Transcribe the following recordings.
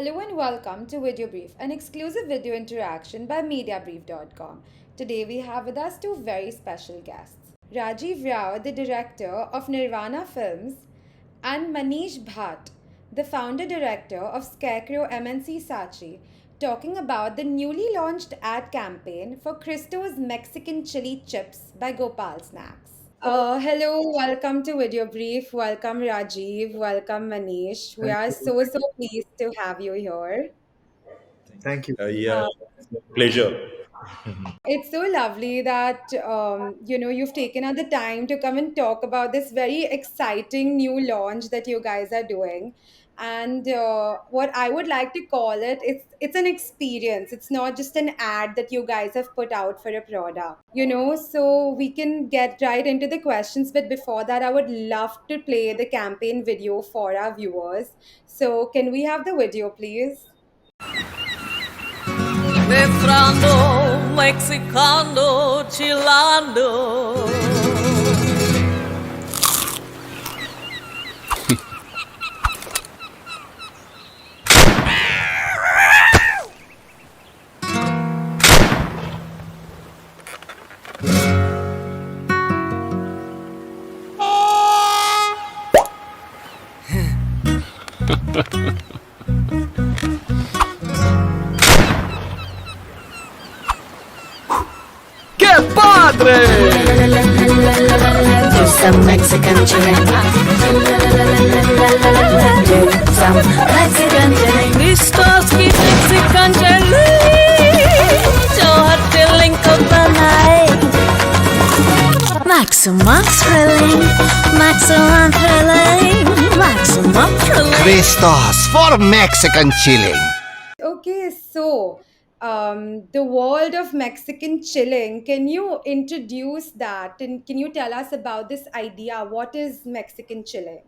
Hello and welcome to VideoBrief, an exclusive video interaction by MediaBrief.com. Today we have with us two very special guests. Rajiv Rao, the director of Nirvana Films, and Manish Bhatt, the founder director of Scarecrow M&C Saatchi, talking about the newly launched ad campaign for Cristos Mexican Chili Chips by Gopal Snacks. Hello, welcome to Video Brief. Welcome Rajiv. Welcome Manish. We Thank are you. so pleased to have you here. Thank you. Yeah, Uh, pleasure. it's so lovely that you've taken out the time to come and talk about this very exciting new launch that you guys are doing. And what I would like to call it's an experience. It's not just an ad that you guys have put out for a product. So we can get right into the questions. But before that, I would love to play the campaign video for our viewers. So can we have the video, please? Entrando, mexicano, chilando. ¡Qué padre! Do some Mexican chili. Do some Mexican chili. Cristos की Mexican chili. जो हर दिल को बनाए. Maximum thrilling, maximum thrilling, maximum thrilling. Cristos for Mexican chilling. Okay, so the world of Mexican chilling, can you introduce that and can you tell us about this idea? What is Mexican chilling?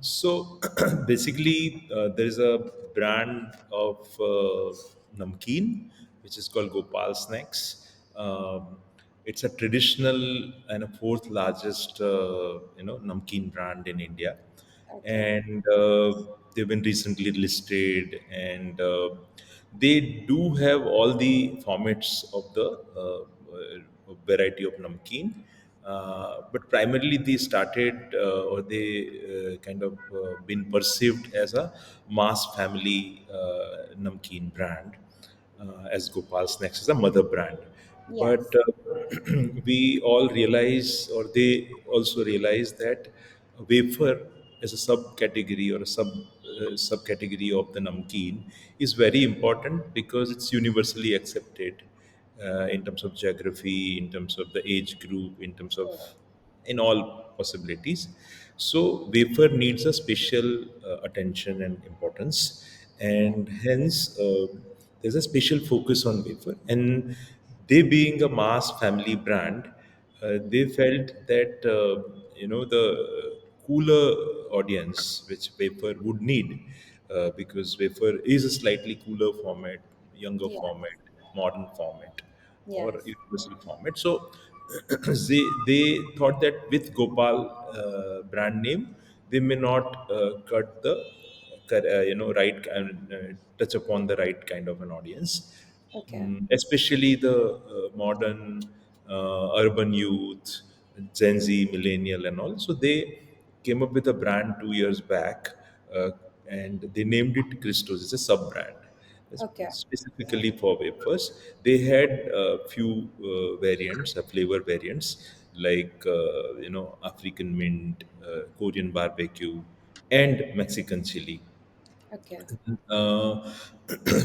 So basically, there is a brand of namkeen which is called Gopal Snacks. It's a traditional and a fourth largest, namkeen brand in India, Okay. and they've been recently listed, and they do have all the formats of the variety of namkeen, but primarily they started or they kind of been perceived as a mass family namkeen brand, as Gopal Snacks is a mother brand. But Yes. we all realize, or they also realize, that wafer as a subcategory or a subcategory of the namkeen is very important because it's universally accepted in terms of geography, in terms of the age group, in terms of in all possibilities. So wafer needs a special attention and importance, and hence there's a special focus on wafer. And they being a mass family brand, they felt that the cooler audience which wafer would need, because wafer is a slightly cooler format, younger Yes. format, modern format, or Yes. universal format. So they thought that with Gopal brand name, they may not cut the right touch upon the right kind of an audience, Okay. especially the modern urban youth, Gen Z, millennial, and all. So they came up with a brand 2 years back, uh, and they named it Cristos. It's a sub brand Okay. specifically for wafers. They had a few variants, flavor variants, like African mint, Korean barbecue, and Mexican chili. Okay. uh,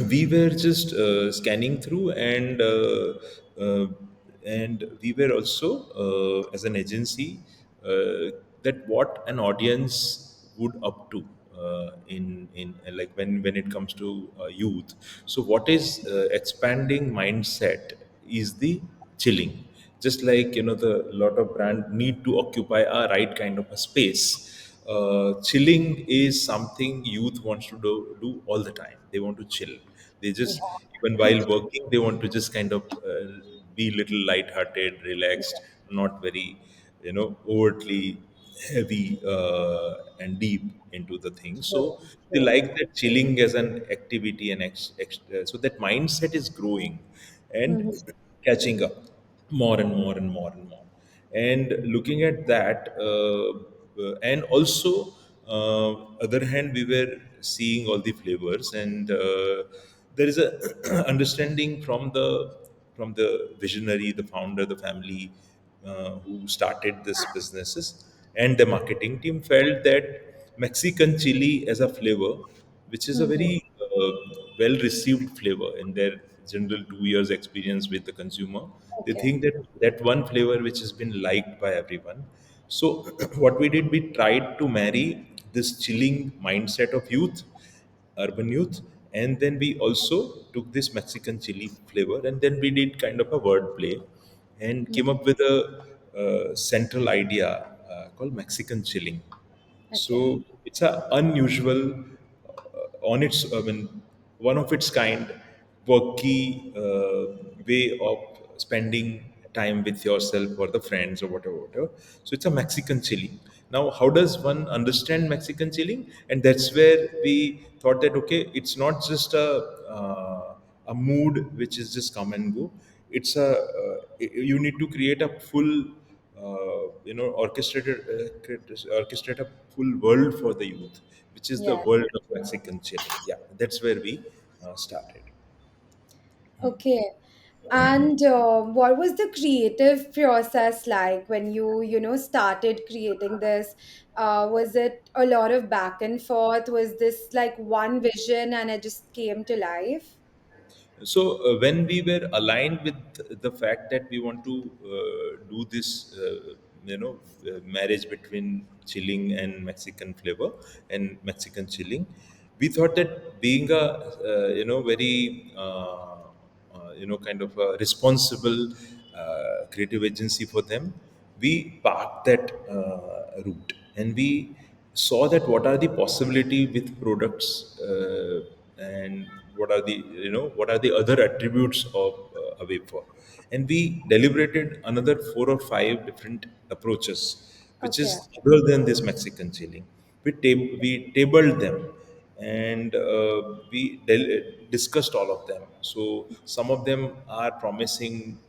we were just scanning through, uh, and we were also as an agency, that what an audience would up to in like when it comes to youth. So what is expanding mindset is the chilling. Just like the lot of brand need to occupy a right kind of a space, chilling is something youth wants to do all the time. They want to chill. They just, even while working, they want to just kind of be little light-hearted, relaxed, not very overtly. heavy and deep into the thing. True. So they True. like that chilling as an activity, and so that mindset is growing and Mhm. catching up more and more and more and more. And looking at that, and also other hand, we were seeing all the flavors, and there is a understanding from the visionary, the founder, the family who started this businesses, and the marketing team felt that Mexican chili as a flavor, which is a Mhm. very well received flavor in their general 2 years experience with the consumer. They Okay. think that that one flavor which has been liked by everyone. So what we did, we tried to marry this chilling mindset of youth, urban youth, and then we also took this Mexican chili flavor, and then we did kind of a word play and came up with a central idea called Mexican chilling. Okay. So it's a unusual, on its, I mean, one of its kind, quirky way of spending time with yourself or the friends or whatever, whatever. So it's a Mexican chilling. Now, how does one understand Mexican chilling? And that's where we thought that okay, it's not just a mood which is just come and go. It's a you need to create a full orchestrate a full world for the youth, which is the Yes. world of Mexican chilling. Yeah, that's where we started. Okay. And what was the creative process like when started creating this? Was it a lot of back and forth? Was this like one vision and it just came to life? So when we were aligned with the fact that we want to do this, marriage between chilling and Mexican flavor and Mexican chilling, we thought that being a very kind of a responsible creative agency for them, we parked that route, and we saw that what are the possibility with products, and what are the other attributes of a wafer, and we deliberated another 4 or 5 different approaches which Okay. is other than this Mexican chilling. We tabled them, and we discussed all of them. So some of them are promising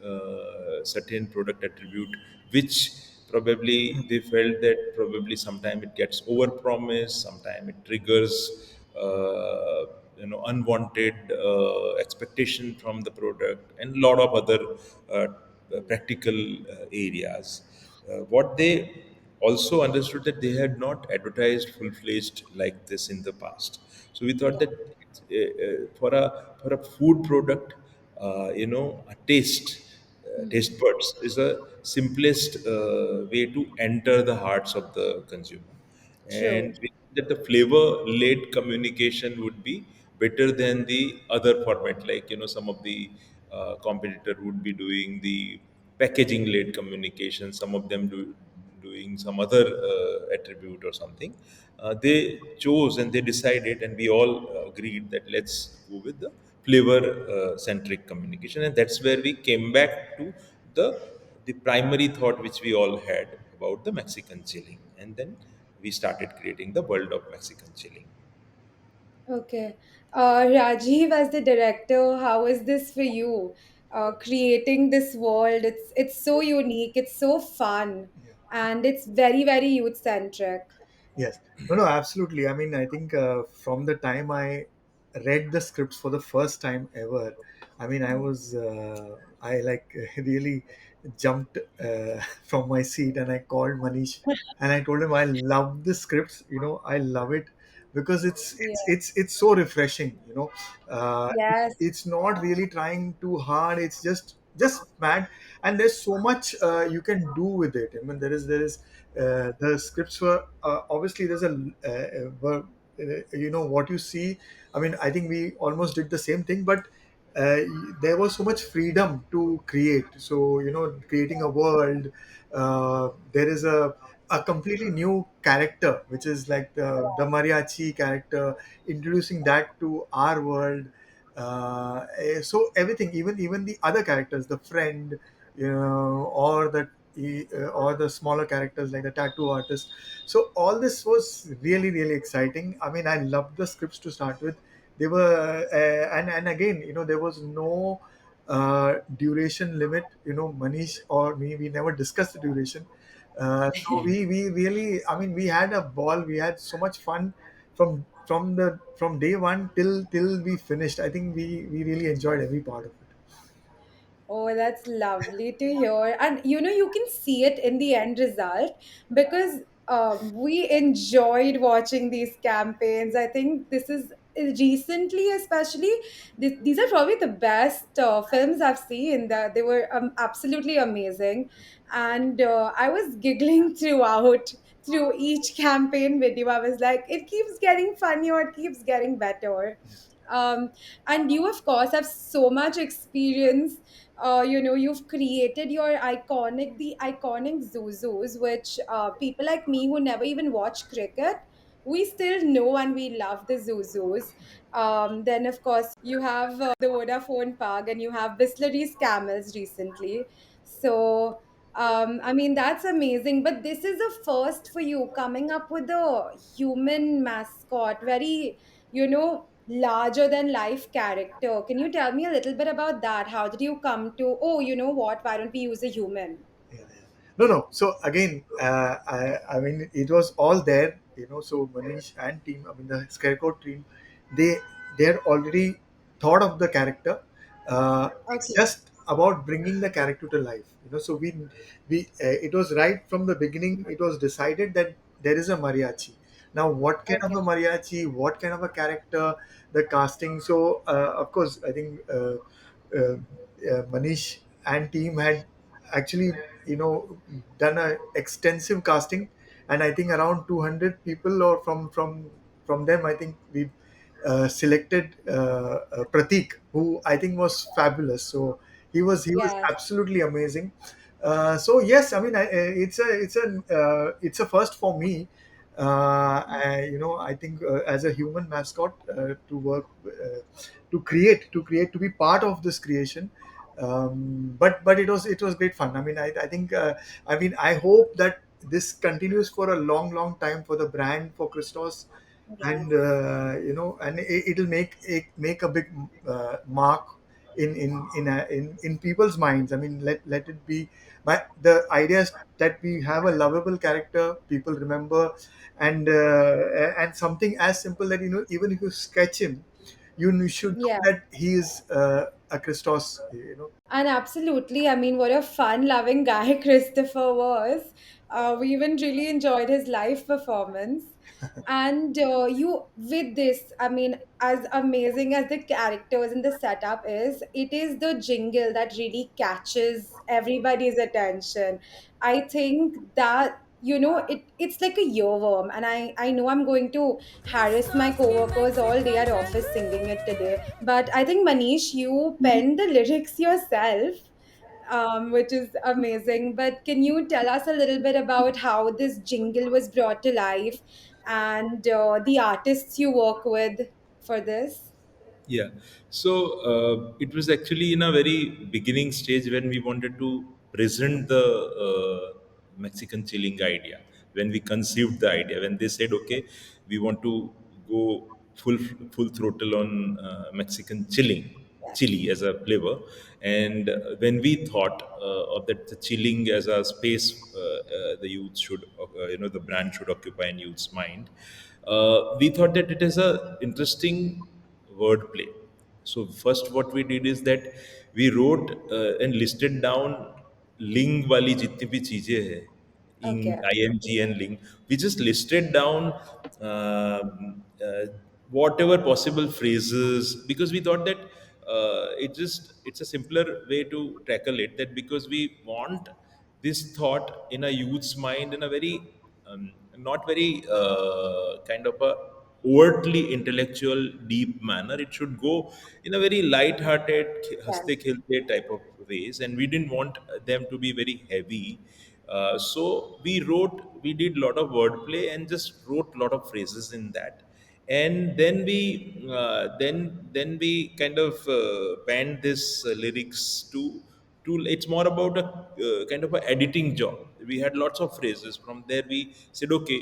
certain product attribute, which probably they felt that probably sometime it gets over promised, sometime it triggers unwanted expectation from the product, and a lot of other uh, practical areas. What they also understood that they had not advertised full-fledged like this in the past. So we thought Yeah. that for a food product, a taste buds is a simplest way to enter the hearts of the consumer, True. and we think that the flavor led communication would be better than the other format, like some of the competitor would be doing the packaging led communication, some of them doing some other attribute or something. They chose and they decided, and we all agreed that let's go with the flavor centric communication, and that's where we came back to the the primary thought which we all had about the Mexican chilling, and then we started creating the world of Mexican chilling. Okay. Rajiv, as the director, how is this for you? Creating this world, it's so unique, it's so fun, and it's very, very youth centric. Yes. No, no, absolutely. I mean, I think from the time I read the scripts for the first time ever, I mean, I like really jumped from my seat and I called Manish and I told him I love the scripts. I love it because Yeah. it's so refreshing. Yes. It's not really trying too hard. It's just mad, and there's so much you can do with it. I mean, there is the scripts were obviously there's what you see. I mean, I think we almost did the same thing, but uh, there was so much freedom to create. So creating a world, there is a completely new character which is like the mariachi character, introducing that to our world. So everything, even the other characters, the friend, or the or the smaller characters like the tattoo artist. So all this was really really exciting. I mean, I loved the scripts to start with. They were and again, there was no duration limit. Manish or me, we never discussed the duration. So we really, I mean, we had a ball. We had so much fun from day one till we finished. I think we really enjoyed every part of it. Oh, that's lovely to hear. And you can see it in the end result because we enjoyed watching these campaigns. I think this is recently, especially, these are probably the best films I've seen. They were absolutely amazing. And I was giggling through each campaign video. I was like, it keeps getting funnier, it keeps getting better. Um, and you, of course, have so much experience. You've created your iconic zuzus, which people like me who never even watch cricket, we still know and we love the zuzus. Then of course you have the Vodafone Pug, and you have Bislery's camels recently. So I mean, that's amazing, but this is a first for you, coming up with a human mascot, very, larger than life character. Can you tell me a little bit about that? How did you come to, oh, you know what, why don't we use a human? Yeah, yeah. No, no. So again, I mean, it was all there. So Manish and team, I mean, the Scarecrow team, they they're already thought of the character. It's Okay. just about bringing the character to life. So we it was right from the beginning. It was decided that there is a mariachi. Now, what kind of Okay. a mariachi? What kind of a character? The casting. So of course, I think Manish and team had actually done a extensive casting, and I think around 200 people, or from them, I think we selected Pratik, who I think was fabulous. So he was Yes. absolutely amazing. So yes, I mean, it's a first for me. I think as a human mascot, to work, to be part of this creation. But it was great fun. I mean, I think, I mean, I hope that this continues for a long long time for the brand, for Christos, and Yes. it'll make a big mark in people's minds. I mean, let it be. The idea is that we have a lovable character people remember, and something as simple that, even if you sketch him, you should know Yeah. that he is a Christos. And absolutely, I mean, what a fun loving guy Christopher was. We even really enjoyed his live performance. And with this, I mean, as amazing as the characters and the setup is, it is the jingle that really catches everybody's attention. I think that, it's like a earworm. And I know I'm going to harass my coworkers all day at office singing it today. But I think, Manish, you penned the lyrics yourself, which is amazing. But can you tell us a little bit about how this jingle was brought to life, and the artists you work with for this? Yeah. So it was actually in a very beginning stage when we wanted to present the Mexican chilling idea. When we conceived the idea, when they said, "Okay, we want to go full full throttle on Mexican chili as a flavor," and when we thought of that, the chilling as a space, the youth should, the brand should occupy in youth's mind. We thought that it is a interesting wordplay. So first, what we did is that we wrote and listed down ling wali jitni bhi cheezein hai, Okay. IMG and ling. We just listed down whatever possible phrases, because we thought that it's a simpler way to tackle it. That because we want this thought in a youth's mind in a very not very kind of a overtly intellectual deep manner. It should go in a very light-hearted, haste Yes. khilte type of ways, and we didn't want them to be very heavy. So we did a lot of wordplay and just wrote a lot of phrases in that, and then we kind of panned this lyrics tool. It's more about a kind of a editing job. We had lots of phrases. From there we said, okay,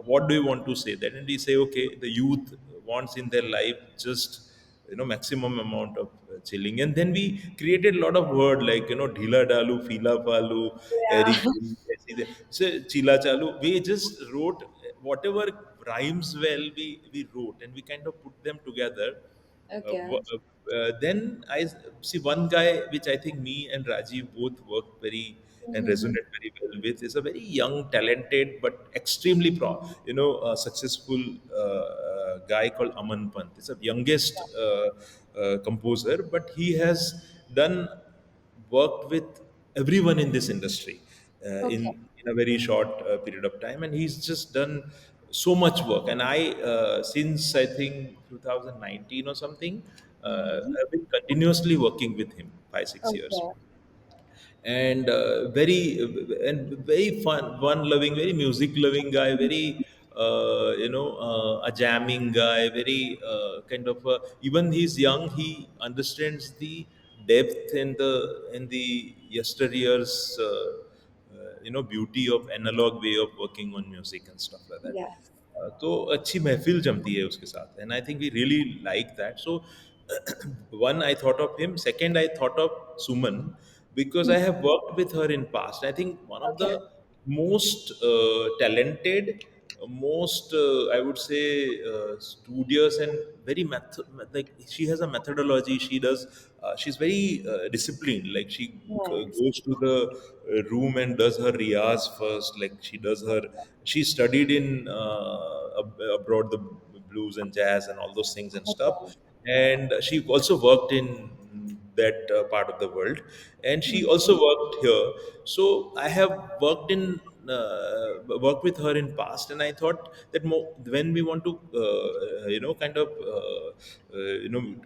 what do you want to say that? And we say, okay, the youth wants in their life just maximum amount of chilling. And then we created a lot of word like dhila dalu, fila palu, eri Yeah. giri, so chila chalu. We just wrote whatever rhymes well. We wrote and we kind of put them together. Okay. Then I see one guy which I think me and Rajiv both work very and Mm-hmm. resonate very well with, is a very young, talented but extremely successful guy called Aman Pant. He's the youngest composer, but he has done worked with everyone in this industry Okay. in a very short period of time, and he's just done so much work. And I since I think 2019 or something, Mm-hmm. I've been continuously working with him 5 6 years. Okay. And very fun loving, very music loving guy, very a jamming guy, very kind of even he's young, he understands the depth and the yesteryear's beauty of analog way of working on music and stuff like that. Yes. तो अच्छी महफिल जमती है उसके साथ, and I think we really like that. So one, I thought of him. Second, I thought of Suman, because I have worked with her in past. I think one of the Okay. most talented, most I would say studious and very like she has a methodology. She does. She's very disciplined. Like she Nice. goes to the room and does her riyaz first. Like she does her. She studied in abroad the blues and jazz and all those things and stuff. Okay. And she also worked in that part of the world, and she Mm-hmm. also worked here. So I have worked in worked with her in past, and I thought that when we want to kind of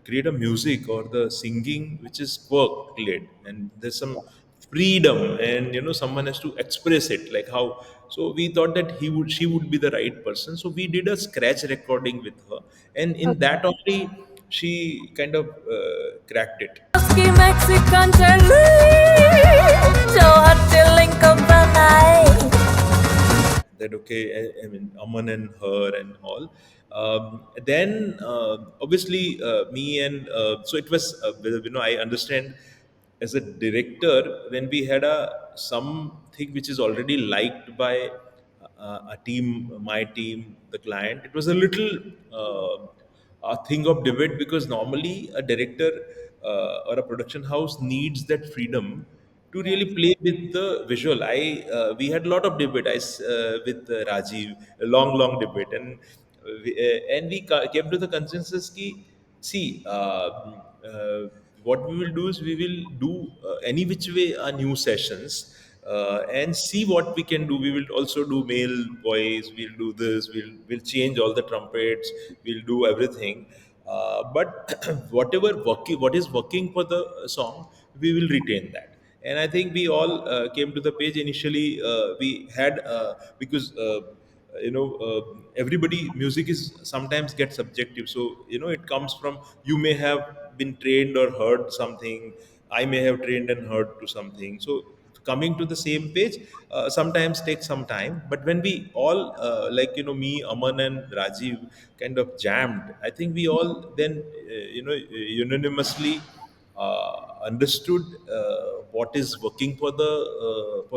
create a music or the singing which is work led, and there's some freedom, and someone has to express it like how. So we thought that she would be the right person, so we did a scratch recording with her, and in Okay. that only she kind of cracked it. Meski Mexican Chilli, जो हर chilling को बनाए. That okay, I mean Aman and her and all. Then obviously me and so it was I understand as a director, when we had a something which is already liked by a team, my team, the client, it was a little a thing of debate, because normally a director or a production house needs that freedom to really Yes. play with the visual. We had a lot of debate with Rajiv, a long debate, and we came to the consensus ki, see, what we will do is we will do any which way new sessions, and see what we can do. We will also do male voice. We'll do this. We'll change all the trumpets. We'll do everything. But what is working for the song, we will retain that. And I think we all came to the page initially. We had because everybody, music is sometimes get subjective, so it comes from, you may have been trained or heard something, I may have trained and heard to something. So coming to the same page sometimes takes some time, but when we all like me, Aman and Rajiv kind of jammed, I think we all then unanimously understood what is working for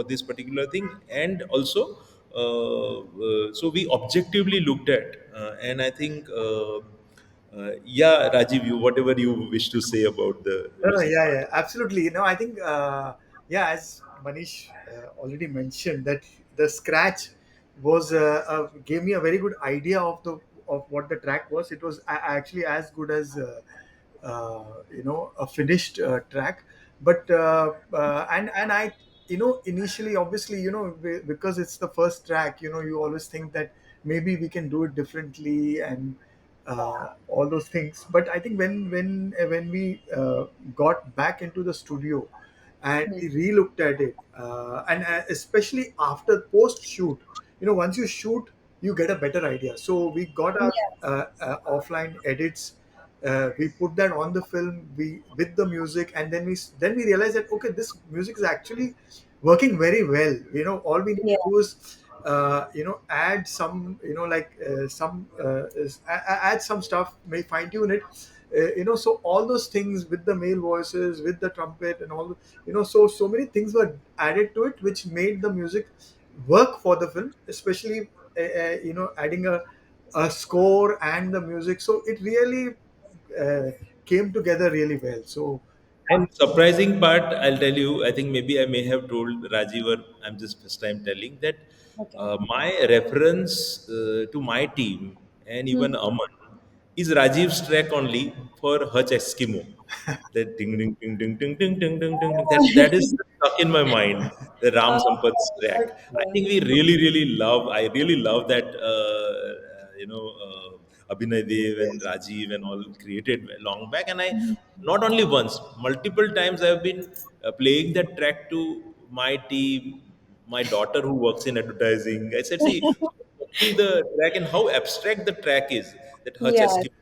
this particular thing. And also so we objectively looked at and I think yeah, Rajiv, you whatever you wish to say about the No, no, music yeah, part. yeah, absolutely. I think, as Manish already mentioned, that the scratch gave me a very good idea of what the track was. It was actually as good as a finished track, but and I, initially, obviously, because it's the first track, you always think that maybe we can do it differently and all those things. But I think when we got back into the studio and we re-looked at it, and especially after post shoot, once you shoot, you get a better idea. So we got our Yes. offline edits, we put that on the film, we with the music, and then we realize that okay, this music is actually working very well. All we need Yeah. to do is add some, add some stuff, may fine tune it. So all those things with the male voices, with the trumpet and all, so many things were added to it, which made the music work for the film, especially adding a score and the music. So it really uh, came together really well. So And surprising part, I'll tell you, I think maybe I may have told Rajiv, or I'm just first time telling that Okay. my reference to my team and even Mhm. Aman is Rajiv's track only for Hutch Eskimo. That ding ding ding ding ding ding ding ding ding ding. That is stuck in my mind. The Ram Oh, Sampat's track. I okay. think we really really love. I really love that. Abhinay Dev and yes, Rajiv and all created long back, and I not only once, multiple times I've been playing that track to my team, my daughter who works in advertising. I said, see, watching the track and how abstract the track is, that Hutch Yes. Eskimo.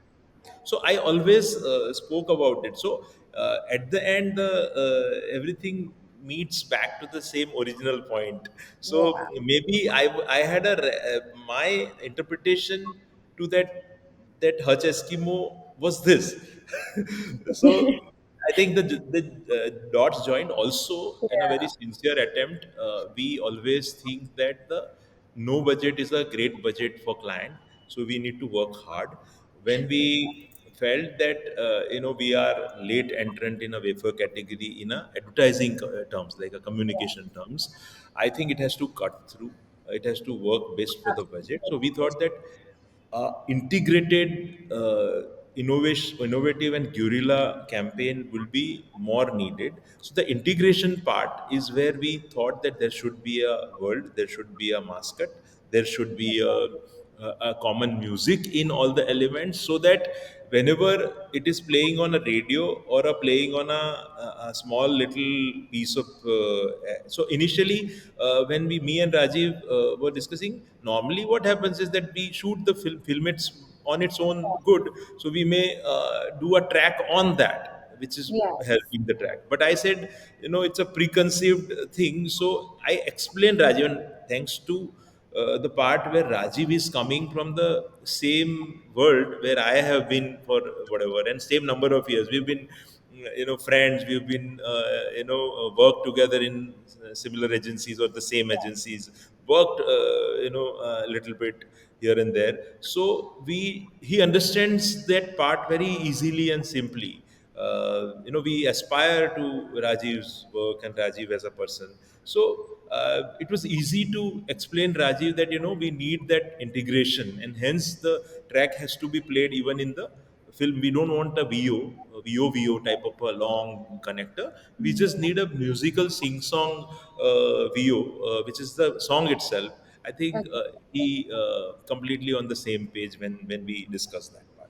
So I always spoke about it. So at the end, everything meets back to the same original point. So Yeah. maybe I had my interpretation to that Hutch Eskimo was this. So I think the dots joined also in a very Yeah. sincere attempt. We always think that the no budget is a great budget for client, so we need to work hard. When we felt that we are late entrant in a wafer category in a advertising terms, like a communication terms, I think it has to cut through. It has to work best for the budget. So we thought that integrated innovative and guerrilla campaign will be more needed. So the integration part is where we thought that there should be a world, there should be a mascot, there should be a common music in all the elements, so that whenever it is playing on a radio or a playing on a small little piece of so initially when me and Rajiv were discussing, normally what happens is that we shoot the film it's on its own good, so we may do a track on that which is Yes. helping the track. But I said, it's a preconceived thing. So I explained Rajiv, and thanks to the part where Rajiv is coming from the same world where I have been for whatever, and same number of years. We've been, friends. We've been, worked together in similar agencies or the same agencies. Worked, a little bit here and there. So he understands that part very easily and simply. We aspire to Rajiv's work and Rajiv as a person. So it was easy to explain Rajiv that we need that integration, and hence the track has to be played even in the film. We don't want a VO type of a long connector. We just need a musical sing-song VO, which is the song itself. I think Okay. he completely on the same page when we discuss that part.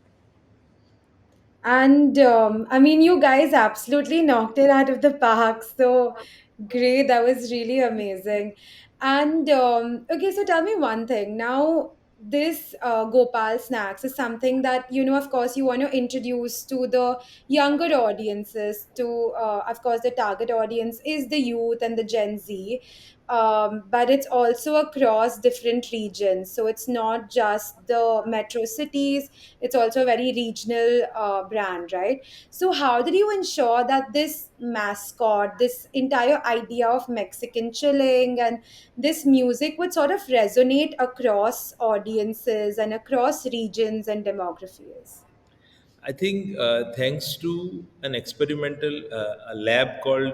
And I mean, you guys absolutely knocked it out of the park. So great. That was really amazing. And okay, so tell me one thing. Now, this Gopal snacks is something that, of course, you want to introduce to the younger audiences, to, of course, the target audience is the youth and the Gen Z. But it's also across different regions. So it's not just the metro cities, it's also a very regional brand, right? So how did you ensure that this mascot, this entire idea of Mexican chilling and this music would sort of resonate across audiences and across regions and demographies? I think thanks to an experimental a lab called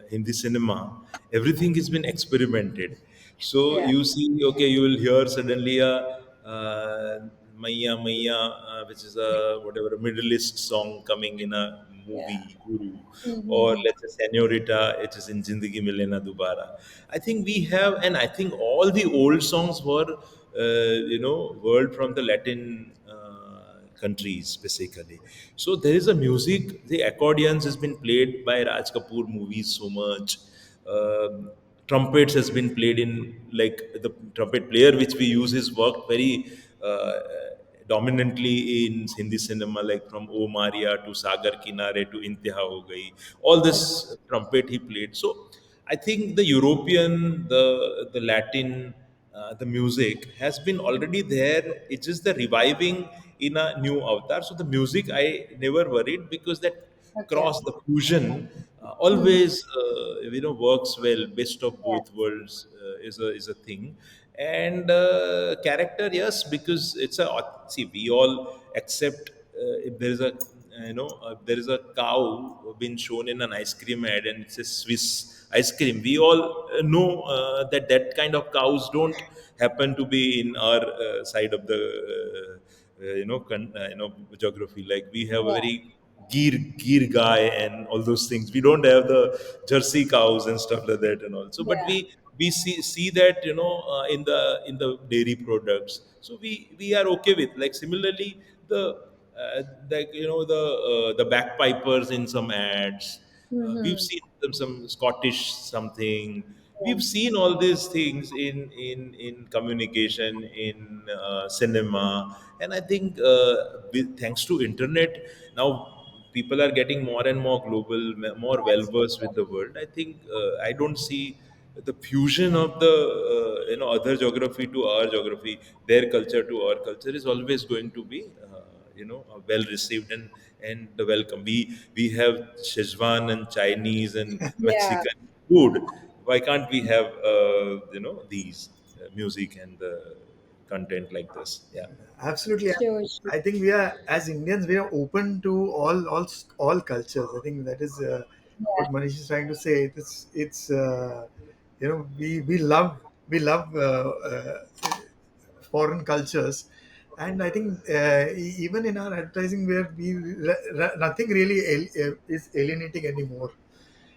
Hindi cinema, everything has been experimented. So Yeah. you see, okay, you will hear suddenly a Maya Maya, which is a whatever a Middle East song coming in a Yeah. movie, Guru, or Mm-hmm. let's say Senorita, it is in Zindagi Milena Dubara. I think we have, and I think all the old songs were, world from the Latin. Countries basically. So there is a music, the accordions has been played by Raj Kapoor movies so much. Um, Trumpets has been played in, like the trumpet player which we use is worked very dominantly in Hindi cinema, like from O Maria to Sagar Kinare to Intiha Ho Gayi. All this trumpet he played. So I think the European, the Latin, the music has been already there. It's just the reviving in a new avatar. So the music I never worried, because that Okay. cross, the fusion, always works well. Best of both worlds is a thing. And character, yes, because it's a see, we all accept, if there is a there is a cow being shown in an ice cream ad and it says Swiss ice cream, we all know that that kind of cows don't happen to be in our side of the geography. Like, we have a Yeah. very gear guy and all those things. We don't have the Jersey cows and stuff like that and also. But Yeah. we see that, in the dairy products. So we are okay with, like, similarly, the like, the bagpipers in some ads. We've Mm-hmm. seen some Scottish something. We've seen all these things in communication, in cinema. And I think, thanks to internet, now people are getting more and more global, more well versed with the world. I think, I don't see the fusion of the other geography to our geography, their culture to our culture, is always going to be well received, and the welcome. We have Szechuan and Chinese and Yeah. Mexican food. Why can't we have these music and the content like this? Yeah. Absolutely. True. True. I think we are, as Indians, we are open to all cultures. I think that is what Manish is trying to say. We love foreign cultures, and I think even in our advertising, where nothing really is alienating anymore.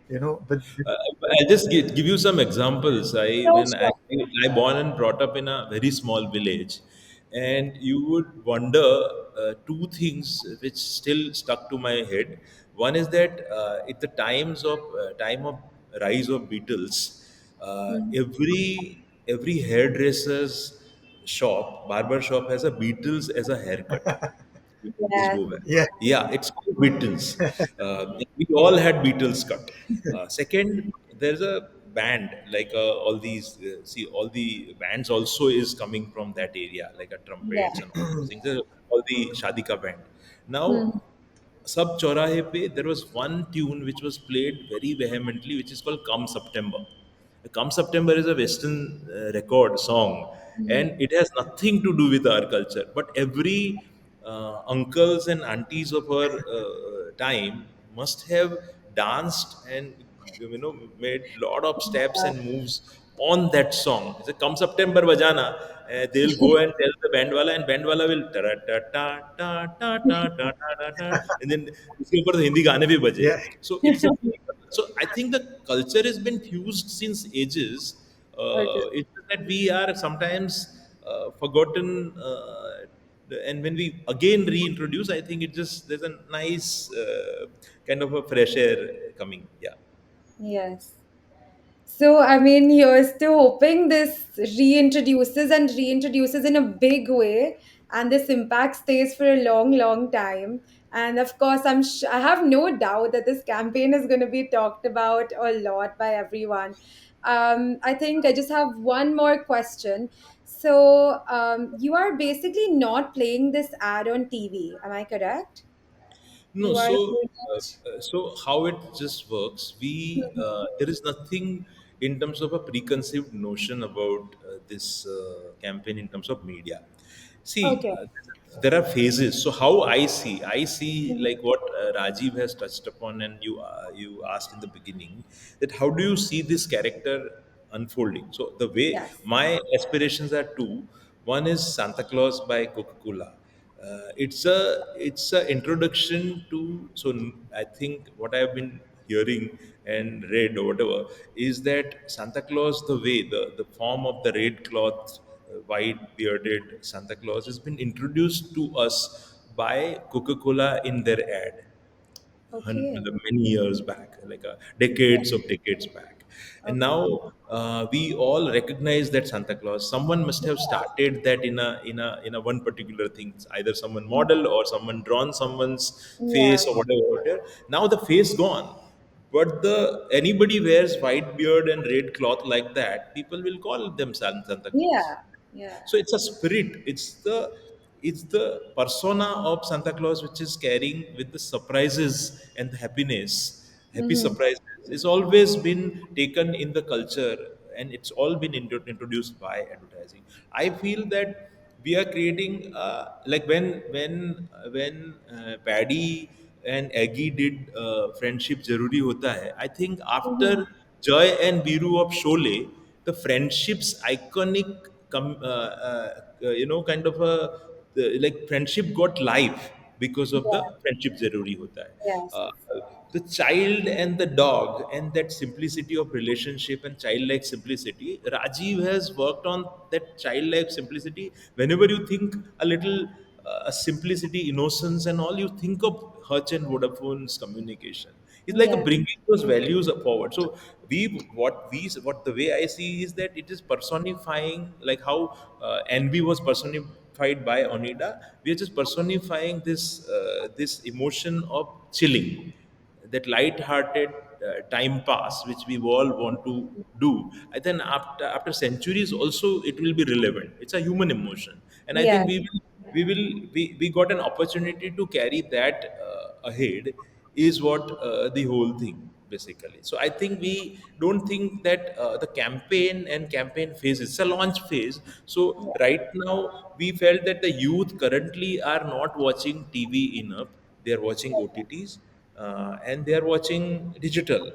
But I'll just give you some examples. Sure, sure. I born and brought up in a very small village, and you would wonder two things which still stuck to my head. One is that, at the time of rise of Beatles, every hairdresser's shop, barber shop, has a Beatles as a haircut. Beatles Yes. go back. yeah, Yeah, it's called Beatles. We all had Beatles cut. Second, there's a band, like, all these. See, all the bands also is coming from that area, like a Yeah. trumpets and all those things. All the Shadika band. Hmm. Now, Sab Chaurahe Pe, there was one tune which was played very vehemently, which is called Come September. Come September is a Western record song, and it has nothing to do with our culture. But every uncles and aunties of our time must have danced and, made lot of steps and moves on that song. It's a Come September Bajana. They'll go and tell the band wala, and band wala will ta ta ta ta ta ta ta ta ta, and then उसके ऊपर तो हिंदी गाने भी बजे. yeah. So it's a, so I think the culture has been fused since ages. Okay. It's just that we are sometimes forgotten, and when we again reintroduce, I think it just, there's a nice kind of a fresh air coming. Yeah. Yes. So, I mean, here's to hoping this reintroduces in a big way, and this impact stays for a long, long time. And of course, I have no doubt that this campaign is going to be talked about a lot by everyone. I think I just have one more question. So, you are basically not playing this ad on TV, am I correct? No, You are so playing it. how it just works. There is nothing in terms of a preconceived notion about this campaign in terms of media. See, Okay. there are phases. So how I see like what Rajiv has touched upon, and you asked in the beginning, that how do you see this character unfolding? So the way, Yes. my aspirations are two. One is Santa Claus by Coca-Cola. It's a introduction to. So I think what I've been hearing and read or whatever is that Santa Claus, the way, the form of the red cloth, white bearded Santa Claus, has been introduced to us by Coca-Cola in their ad Okay. many years back, like decades of decades back. And Okay. now we all recognize that Santa Claus. Someone must have started that in a one particular thing. Either someone model or someone drawn someone's Yeah. face or whatever. Now the face gone, but the anybody wears white beard and red cloth like that, people will call them Santa Claus. Yeah. Yeah. So it's a spirit. It's the persona of Santa Claus which is carrying with the surprises and the happiness. Happy Mm-hmm. surprises. It's always been taken in the culture, and it's all been introduced by advertising. I feel that we are creating like when Paddy and Aggie did friendship Zaruri Hota Hai. I think Mm-hmm. after Joy and Biru of Sholay, the friendship's iconic, kind of like friendship got life because of the Yeah. friendship Zaruri Hota Hai. Yes. The child and the dog and that simplicity of relationship and childlike simplicity, Rajiv has worked on that childlike simplicity. Whenever you think a little simplicity, innocence, and all, you think of Hutch and Vodafone's communication. It's like a Yeah. bringing those values forward. So what the way I see is that it is personifying, like how envy was personified by Onida. We are just personifying this emotion of chilling, that light-hearted time pass which we all want to do. And then after centuries also it will be relevant. It's a human emotion, and I think Yes. we got an opportunity to carry that ahead, is what the whole thing basically. So I think we don't think that the campaign phase is a launch phase. So right now we felt that the youth currently are not watching TV enough. They are watching OTTs, and they are watching digital,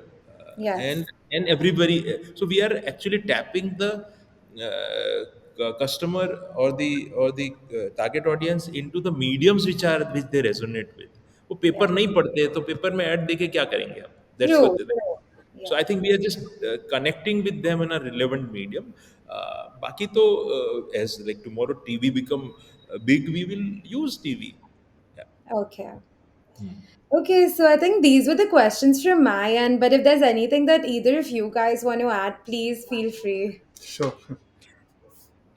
Yes. and everybody. So we are actually tapping the customer or the target audience into the mediums which they resonate with. वो Yeah. Paper नहीं पढ़ते तो paper में add देके क्या करेंगे आप? That's what True. they. So Yeah. I think we are just connecting with them in a relevant medium. बाकी तो as like tomorrow TV become big, we will use TV. Yeah. Okay. Okay, so I think these were the questions from my end, but if there's anything that either of you guys want to add, please feel free. Sure.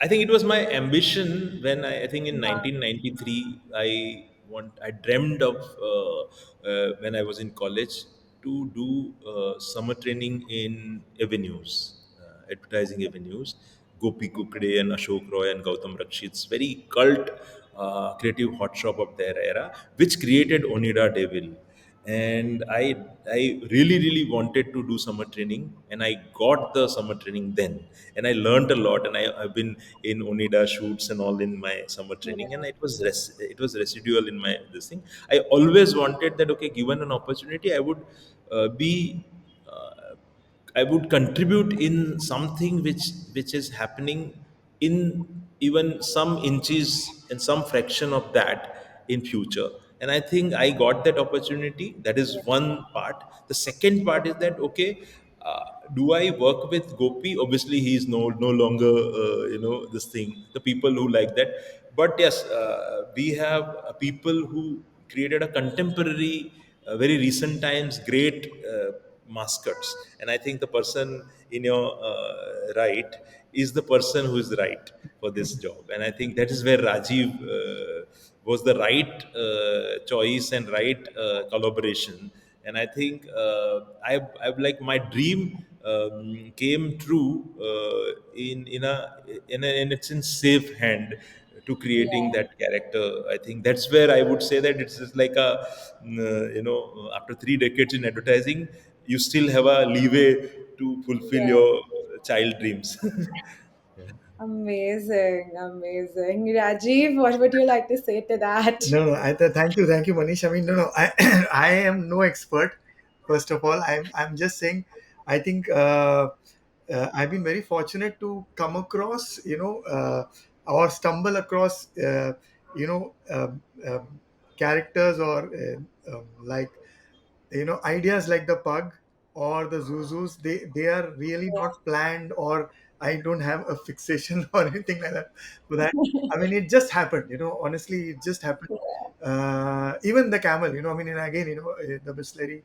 I think it was my ambition when I think in Yeah. 1993 I dreamed of when I was in college to do summer training in avenues, advertising avenues. Gopi Kukre and Ashok Roy and Gautam Rakshit's very cult creative hot shop of their era, which created Onida Devil. And I really wanted to do summer training, and I got the summer training then, and I learned a lot, and I've been in Onida shoots and all in my summer training, and it was residual in my this thing. I always wanted that, okay, given an opportunity, I would be uh, I would contribute in something which is happening in even some inches and some fraction of that in future. And I think I got that opportunity. That is one part. The second part is that, okay, do I work with Gopi? Obviously, he is no longer this thing. The people who like that, but yes, we have people who created a contemporary, very recent times great mascots. And I think the person in your right is the person who is right for this job. And I think that is where Rajiv was the right choice and right collaboration. And I think I've like my dream came true in it's in safe hand to creating Yeah. that character. I think that's where I would say that it's just like a, after 3 decades in advertising, you still have a leeway to fulfill Yeah. your child dreams. Amazing. Amazing. Rajiv, what would you like to say to that? No, no. Thank you, Manish. I mean, no, no. I am no expert. First of all, I'm just saying. I think I've been very fortunate to come across, or stumble across, characters or like ideas like the pug or the zuzus. They are really Yeah. not planned, or I don't have a fixation or anything like that for that. I mean, it just happened. Honestly, it just happened. Even the camel. I mean, and again, the Bisleri.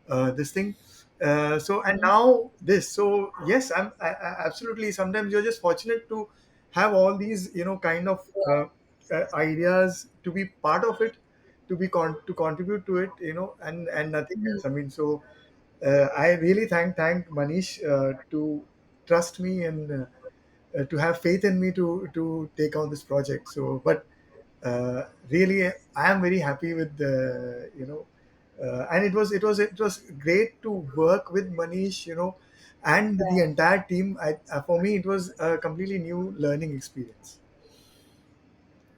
this thing. So and now this. So yes, absolutely. Sometimes you're just fortunate to have all these, kind of ideas, to be part of it, to contribute to it, and nothing else. I mean, so I really thank Manish to trust me, and to have faith in me to take on this project. So, but really, I am very happy with the, and it was great to work with Manish, and the entire team. For me, it was a completely new learning experience.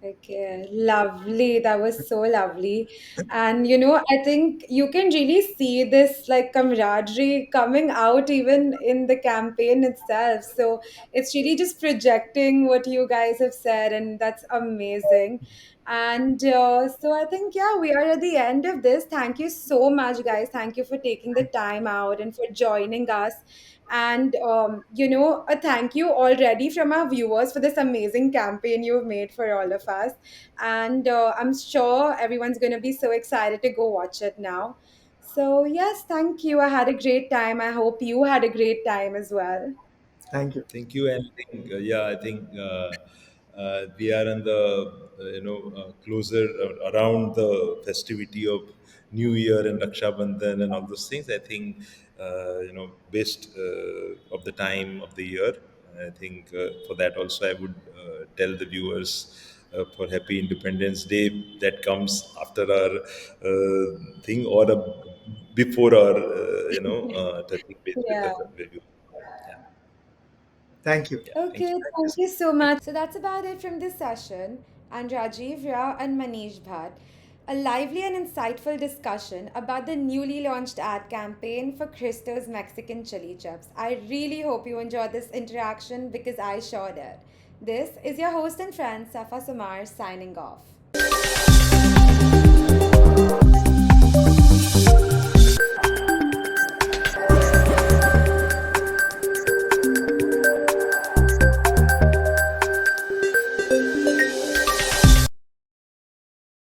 Okay, lovely. That was so lovely. And I think you can really see this like camaraderie coming out even in the campaign itself. So it's really just projecting what you guys have said, and that's amazing. And so I think, yeah, we are at the end of this. Thank you so much, guys. Thank you for taking the time out and for joining us. And, a thank you already from our viewers for this amazing campaign you've made for all of us. And I'm sure everyone's going to be so excited to go watch it now. So, yes, thank you. I had a great time. I hope you had a great time as well. Thank you. Thank you. And I think, yeah, I think we are in the closer around the festivity of New Year and Raksha Bandhan and all those things. I think best of the time of the year. I think for that also I would tell the viewers for Happy Independence Day that comes after our thing, or before our 30th base with Yeah. the review. Yeah, Thank you. yeah. Thank Okay, you. thank you so much. So that's about it from this session. And Rajiv Rao and Manish Bhatt, a lively and insightful discussion about the newly launched ad campaign for Cristos Mexican chili chips. I really hope you enjoyed this interaction because I sure did. This is your host and friend Safa Soomar signing off.